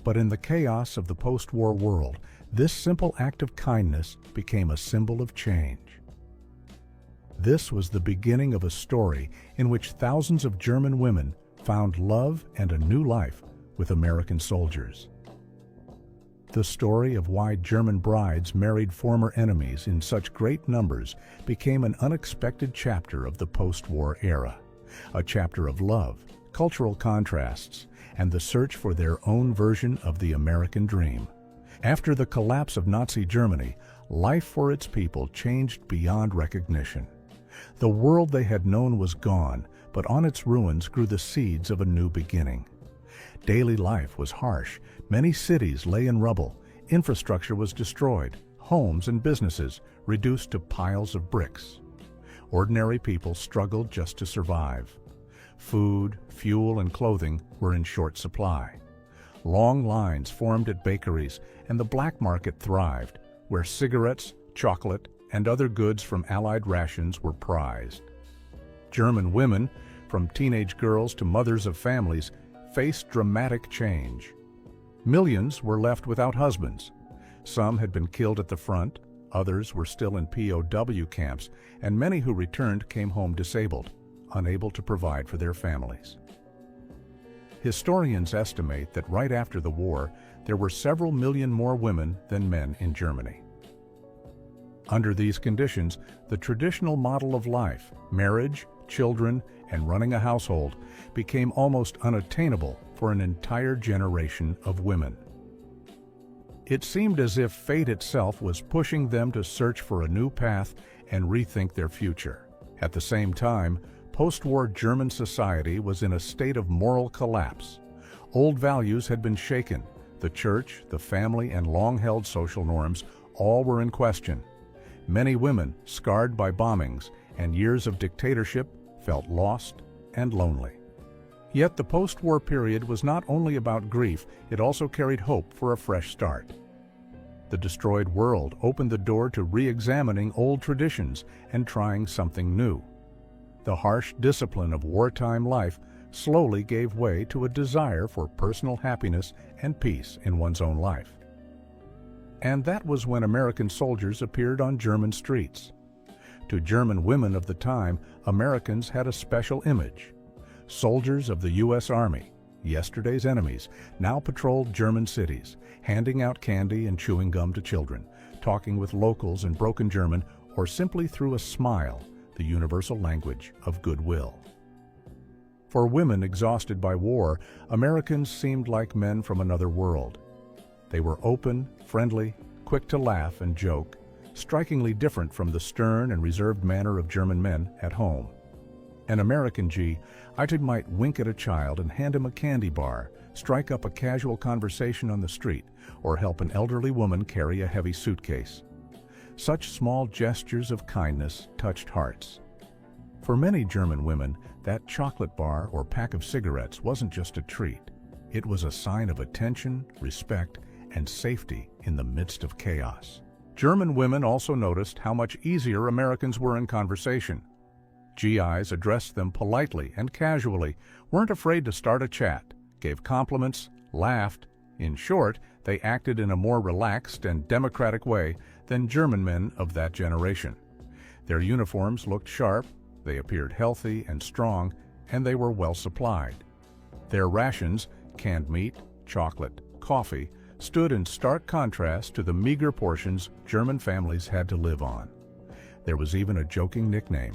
But in the chaos of the post-war world, this simple act of kindness became a symbol of change. This was the beginning of a story in which thousands of German women found love and a new life with American soldiers. The story of why German brides married former enemies in such great numbers became an unexpected chapter of the post-war era, a chapter of love, cultural contrasts, and the search for their own version of the American dream. After the collapse of Nazi Germany, life for its people changed beyond recognition. The world they had known was gone, but on its ruins grew the seeds of a new beginning. Daily life was harsh. Many cities lay in rubble. Infrastructure was destroyed. Homes and businesses reduced to piles of bricks. Ordinary people struggled just to survive. Food, fuel, and clothing were in short supply. Long lines formed at bakeries, and the black market thrived, where cigarettes, chocolate, and other goods from Allied rations were prized. German women, from teenage girls to mothers of families, faced dramatic change. Millions were left without husbands. Some had been killed at the front, others were still in POW camps, and many who returned came home disabled, unable to provide for their families. Historians estimate that right after the war, there were several million more women than men in Germany. Under these conditions, the traditional model of life, marriage, children, and running a household, became almost unattainable for an entire generation of women. It seemed as if fate itself was pushing them to search for a new path and rethink their future. At the same time, post-war German society was in a state of moral collapse. Old values had been shaken. The church, the family, and long-held social norms all were in question. Many women, scarred by bombings and years of dictatorship, felt lost and lonely. Yet the post-war period was not only about grief, it also carried hope for a fresh start. The destroyed world opened the door to re-examining old traditions and trying something new. The harsh discipline of wartime life slowly gave way to a desire for personal happiness and peace in one's own life. And that was when American soldiers appeared on German streets. To German women of the time, Americans had a special image. Soldiers of the U.S. Army, yesterday's enemies, now patrolled German cities, handing out candy and chewing gum to children, talking with locals in broken German, or simply through a smile, the universal language of goodwill. For women exhausted by war, Americans seemed like men from another world. They were open, friendly, quick to laugh and joke, strikingly different from the stern and reserved manner of German men at home. An American I might wink at a child and hand him a candy bar, strike up a casual conversation on the street, or help an elderly woman carry a heavy suitcase. Such small gestures of kindness touched hearts. For many German women, that chocolate bar or pack of cigarettes wasn't just a treat. It was a sign of attention, respect, and safety in the midst of chaos. German women also noticed how much easier Americans were in conversation. GIs addressed them politely and casually, weren't afraid to start a chat, gave compliments, laughed. In short, they acted in a more relaxed and democratic way than German men of that generation. Their uniforms looked sharp, they appeared healthy and strong, and they were well supplied. Their rations, canned meat, chocolate, coffee, stood in stark contrast to the meager portions German families had to live on. There was even a joking nickname.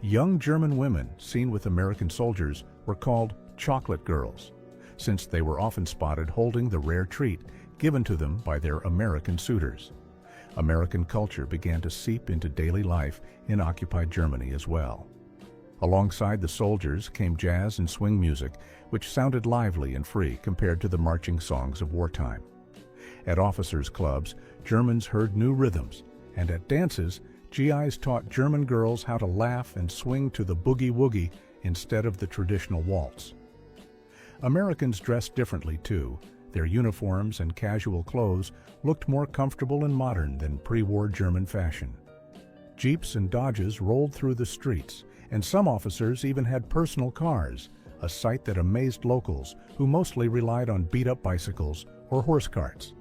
Young German women seen with American soldiers were called chocolate girls, since they were often spotted holding the rare treat given to them by their American suitors. American culture began to seep into daily life in occupied Germany as well. Alongside the soldiers came jazz and swing music, which sounded lively and free compared to the marching songs of wartime. At officers' clubs, Germans heard new rhythms, and at dances, GIs taught German girls how to laugh and swing to the boogie-woogie instead of the traditional waltz. Americans dressed differently too. Their uniforms and casual clothes looked more comfortable and modern than pre-war German fashion. Jeeps and Dodges rolled through the streets, and some officers even had personal cars, a sight that amazed locals who mostly relied on beat-up bicycles or horse carts.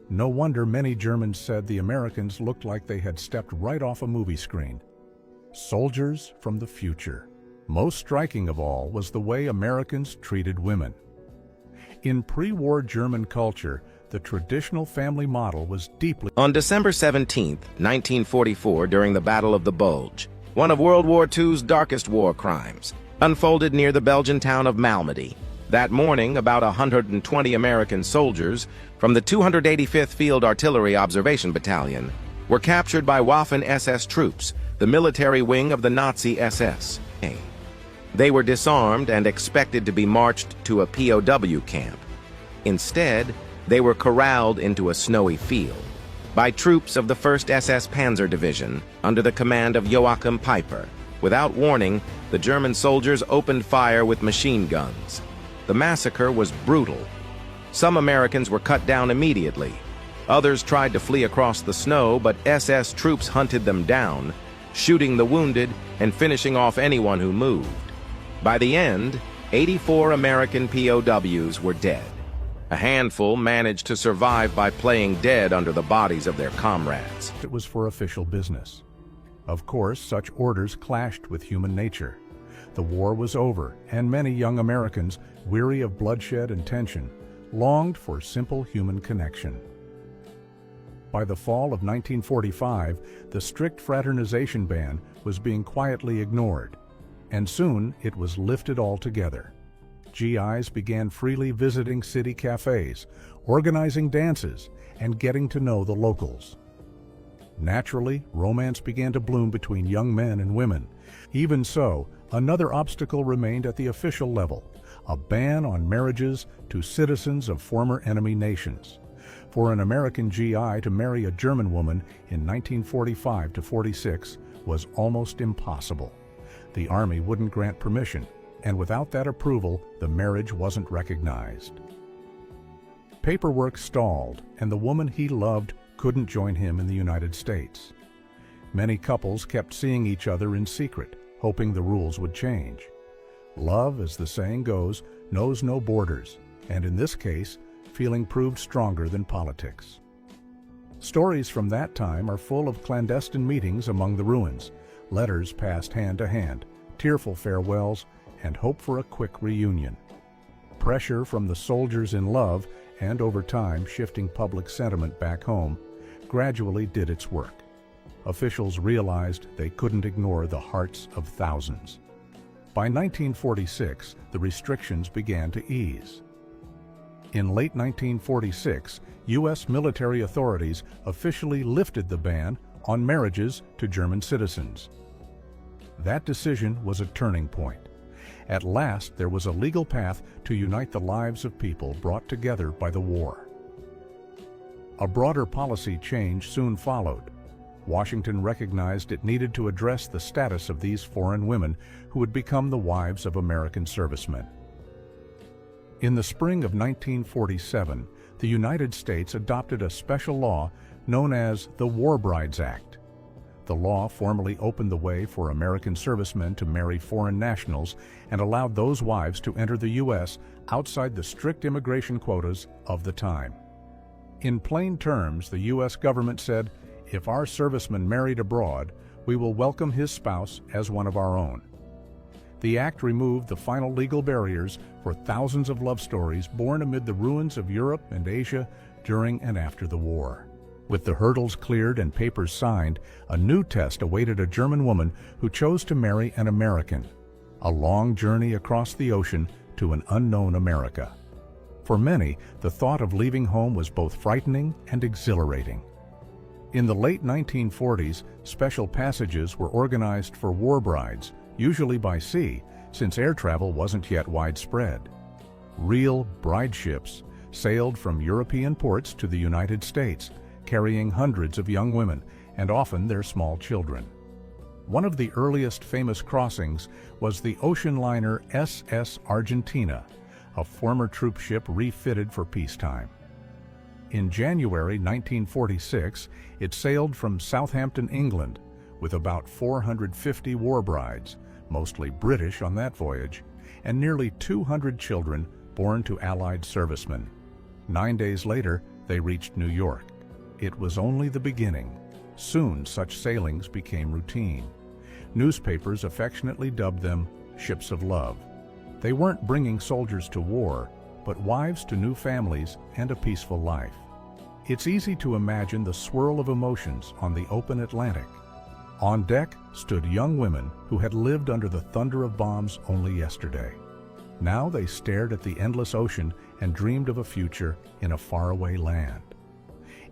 No wonder many Germans said the Americans looked like they had stepped right off a movie screen. Soldiers from the future. Most striking of all was the way Americans treated women. In pre-war German culture, the traditional family model was deeply... On December 17, 1944, during the Battle of the Bulge, one of World War II's darkest war crimes unfolded near the Belgian town of Malmedy. That morning, about 120 American soldiers from the 285th Field Artillery Observation Battalion were captured by Waffen-SS troops, the military wing of the Nazi SS. They were disarmed and expected to be marched to a POW camp. Instead, they were corralled into a snowy field by troops of the 1st SS Panzer Division under the command of Joachim Peiper. Without warning, the German soldiers opened fire with machine guns. The massacre was brutal. Some Americans were cut down immediately. Others tried to flee across the snow, but SS troops hunted them down, shooting the wounded and finishing off anyone who moved. By the end, 84 American POWs were dead. A handful managed to survive by playing dead under the bodies of their comrades. It was for official business. Of course, such orders clashed with human nature. The war was over, and many young Americans, weary of bloodshed and tension, longed for simple human connection. By the fall of 1945, the strict fraternization ban was being quietly ignored, and soon it was lifted altogether. GIs began freely visiting city cafes, organizing dances, and getting to know the locals. Naturally, romance began to bloom between young men and women. Even so, another obstacle remained at the official level: a ban on marriages to citizens of former enemy nations. For an American GI to marry a German woman in 1945 to 46 was almost impossible. The Army wouldn't grant permission, and without that approval, the marriage wasn't recognized. Paperwork stalled, and the woman he loved couldn't join him in the United States. Many couples kept seeing each other in secret, hoping the rules would change. Love, as the saying goes, knows no borders, and in this case, feeling proved stronger than politics. Stories from that time are full of clandestine meetings among the ruins, letters passed hand to hand, tearful farewells, and hope for a quick reunion. Pressure from the soldiers in love, and over time shifting public sentiment back home, gradually did its work. Officials realized they couldn't ignore the hearts of thousands. By 1946, the restrictions began to ease. In late 1946, U.S. military authorities officially lifted the ban on marriages to German citizens. That decision was a turning point. At last, there was a legal path to unite the lives of people brought together by the war. A broader policy change soon followed. Washington recognized it needed to address the status of these foreign women who would become the wives of American servicemen. In the spring of 1947, the United States adopted a special law known as the War Brides Act. The law formally opened the way for American servicemen to marry foreign nationals and allowed those wives to enter the U.S. outside the strict immigration quotas of the time. In plain terms, the U.S. government said, if our serviceman married abroad, we will welcome his spouse as one of our own. The act removed the final legal barriers for thousands of love stories born amid the ruins of Europe and Asia during and after the war. With the hurdles cleared and papers signed, a new test awaited a German woman who chose to marry an American. A long journey across the ocean to an unknown America. For many, the thought of leaving home was both frightening and exhilarating. In the late 1940s, special passages were organized for war brides, usually by sea, since air travel wasn't yet widespread. Real bride ships sailed from European ports to the United States, carrying hundreds of young women, and often their small children. One of the earliest famous crossings was the ocean liner SS Argentina, a former troop ship refitted for peacetime. In January 1946, it sailed from Southampton, England, with about 450 war brides, mostly British on that voyage, and nearly 200 children born to Allied servicemen. 9 days later, they reached New York. It was only the beginning. Soon, such sailings became routine. Newspapers affectionately dubbed them ships of love. They weren't bringing soldiers to war, but wives to new families and a peaceful life. It's easy to imagine the swirl of emotions on the open Atlantic. On deck stood young women who had lived under the thunder of bombs only yesterday. Now they stared at the endless ocean and dreamed of a future in a faraway land.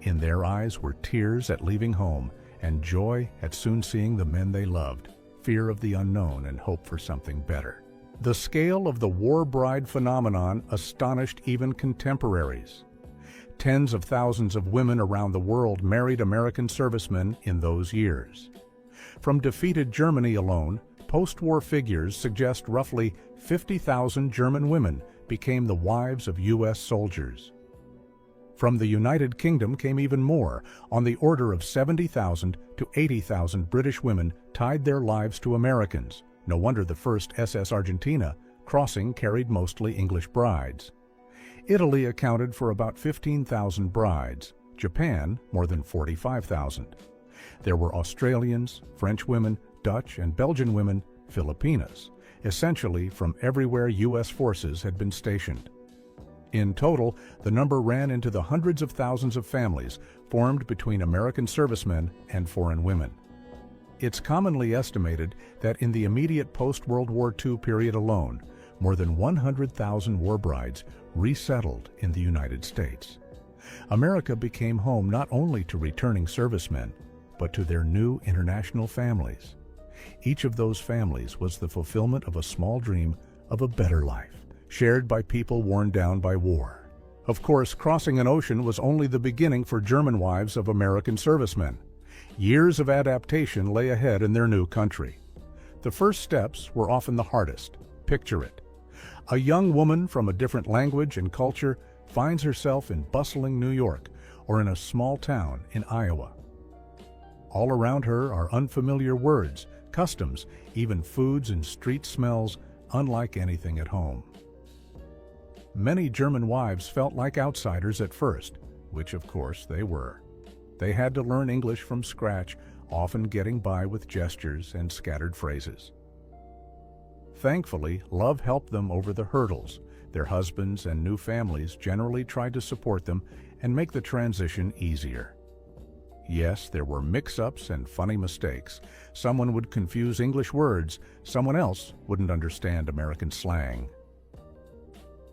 In their eyes were tears at leaving home and joy at soon seeing the men they loved, fear of the unknown and hope for something better. The scale of the war bride phenomenon astonished even contemporaries. Tens of thousands of women around the world married American servicemen in those years. From defeated Germany alone, post-war figures suggest roughly 50,000 German women became the wives of U.S. soldiers. From the United Kingdom came even more, on the order of 70,000 to 80,000 British women tied their lives to Americans. No wonder the first SS Argentina crossing carried mostly English brides. Italy accounted for about 15,000 brides, Japan more than 45,000. There were Australians, French women, Dutch and Belgian women, Filipinas, essentially from everywhere U.S. forces had been stationed. In total, the number ran into the hundreds of thousands of families formed between American servicemen and foreign women. It's commonly estimated that in the immediate post-World War II period alone, more than 100,000 war brides resettled in the United States. America became home not only to returning servicemen, but to their new international families. Each of those families was the fulfillment of a small dream of a better life, shared by people worn down by war. Of course, crossing an ocean was only the beginning for German wives of American servicemen. Years of adaptation lay ahead in their new country. The first steps were often the hardest. Picture it. A young woman from a different language and culture finds herself in bustling New York or in a small town in Iowa. All around her are unfamiliar words, customs, even foods and street smells unlike anything at home. Many German wives felt like outsiders at first, which of course they were. They had to learn English from scratch, often getting by with gestures and scattered phrases. Thankfully, love helped them over the hurdles. Their husbands and new families generally tried to support them and make the transition easier. Yes, there were mix-ups and funny mistakes. Someone would confuse English words, someone else wouldn't understand American slang.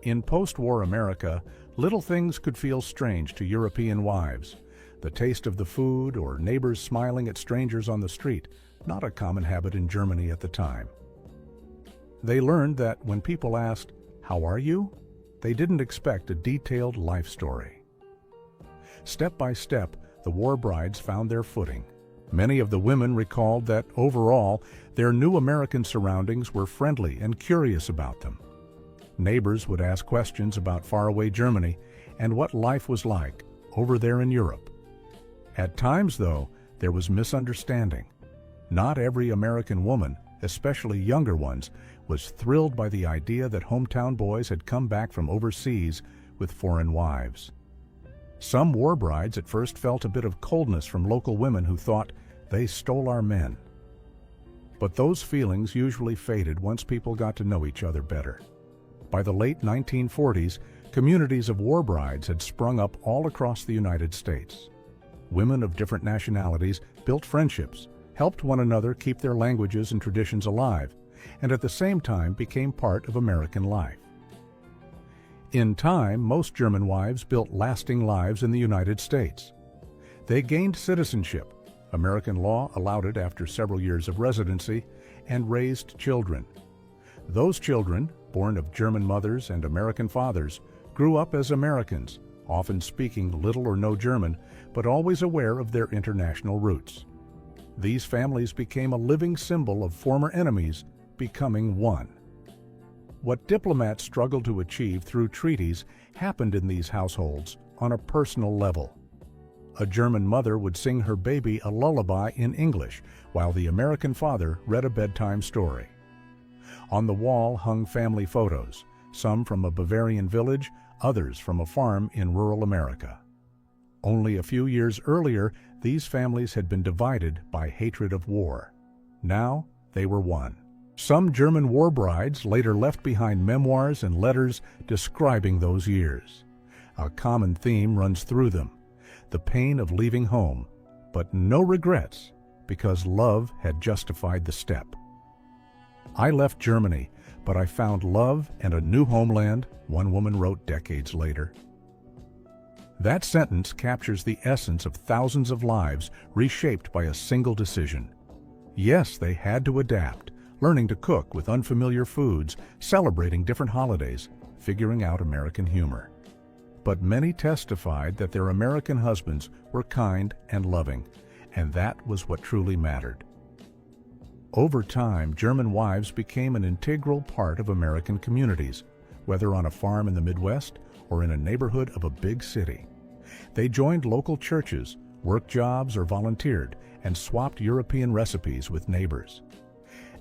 In post-war America, little things could feel strange to European wives. The taste of the food or neighbors smiling at strangers on the street, not a common habit in Germany at the time. They learned that when people asked, "How are you?" they didn't expect a detailed life story. Step by step, the war brides found their footing. Many of the women recalled that overall, their new American surroundings were friendly and curious about them. Neighbors would ask questions about faraway Germany and what life was like over there in Europe. At times, though, there was misunderstanding. Not every American woman, especially younger ones, was thrilled by the idea that hometown boys had come back from overseas with foreign wives. Some war brides at first felt a bit of coldness from local women who thought they stole our men. But those feelings usually faded once people got to know each other better. By the late 1940s, communities of war brides had sprung up all across the United States. Women of different nationalities built friendships, helped one another keep their languages and traditions alive, and at the same time became part of American life. In time, most German wives built lasting lives in the United States. They gained citizenship. American law allowed it after several years of residency, and raised children. Those children, born of German mothers and American fathers, grew up as Americans, often speaking little or no German, but always aware of their international roots. These families became a living symbol of former enemies becoming one. What diplomats struggled to achieve through treaties happened in these households on a personal level. A German mother would sing her baby a lullaby in English, while the American father read a bedtime story. On the wall hung family photos. some from a Bavarian village, others from a farm in rural America. Only a few years earlier, these families had been divided by hatred of war. Now, they were one. Some German war brides later left behind memoirs and letters describing those years. A common theme runs through them: the pain of leaving home, but no regrets, because love had justified the step. "I left Germany, but I found love and a new homeland," one woman wrote decades later. That sentence captures the essence of thousands of lives reshaped by a single decision. Yes, they had to adapt, learning to cook with unfamiliar foods, celebrating different holidays, figuring out American humor. But many testified that their American husbands were kind and loving, and that was what truly mattered. Over time, German wives became an integral part of American communities, whether on a farm in the Midwest or in a neighborhood of a big city. They joined local churches, worked jobs, or volunteered, and swapped European recipes with neighbors.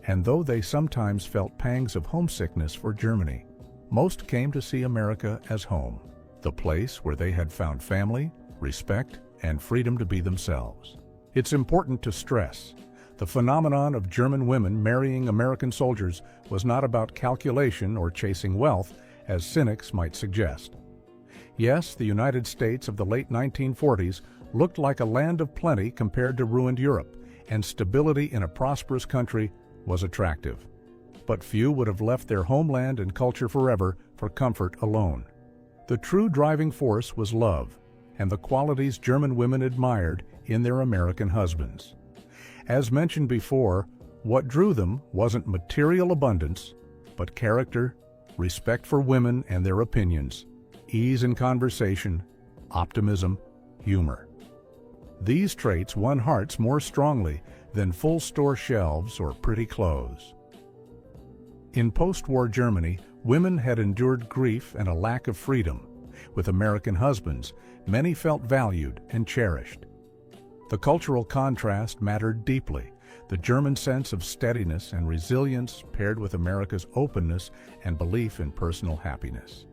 And though they sometimes felt pangs of homesickness for Germany, most came to see America as home, the place where they had found family, respect, and freedom to be themselves. It's important to stress, the phenomenon of German women marrying American soldiers was not about calculation or chasing wealth, as cynics might suggest. Yes, the United States of the late 1940s looked like a land of plenty compared to ruined Europe, and stability in a prosperous country was attractive. But few would have left their homeland and culture forever for comfort alone. The true driving force was love, and the qualities German women admired in their American husbands. As mentioned before, what drew them wasn't material abundance, but character, respect for women and their opinions, ease in conversation, optimism, humor. These traits won hearts more strongly than full store shelves or pretty clothes. In post-war Germany, women had endured grief and a lack of freedom. With American husbands, many felt valued and cherished. The cultural contrast mattered deeply. The German sense of steadiness and resilience paired with America's openness and belief in personal happiness.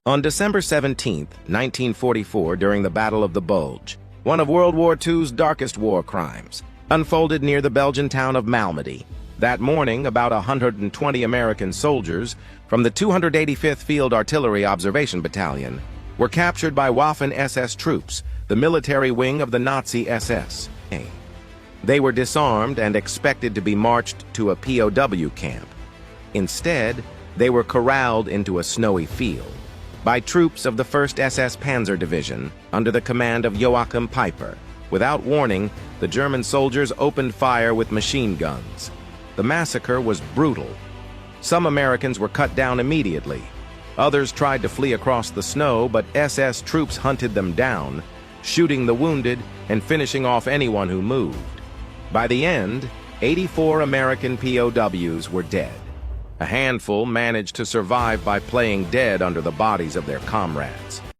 On December 17, 1944, during the Battle of the Bulge, one of World War II's darkest war crimes, unfolded near the Belgian town of Malmedy. That morning, about 120 American soldiers from the 285th Field Artillery Observation Battalion were captured by Waffen-SS troops, the military wing of the Nazi SS. They were disarmed and expected to be marched to a POW camp. Instead, they were corralled into a snowy field by troops of the 1st SS Panzer Division under the command of Joachim Peiper. Without warning, the German soldiers opened fire with machine guns. The massacre was brutal. Some Americans were cut down immediately. Others tried to flee across the snow, but SS troops hunted them down, shooting the wounded and finishing off anyone who moved. By the end, 84 American POWs were dead. A handful managed to survive by playing dead under the bodies of their comrades.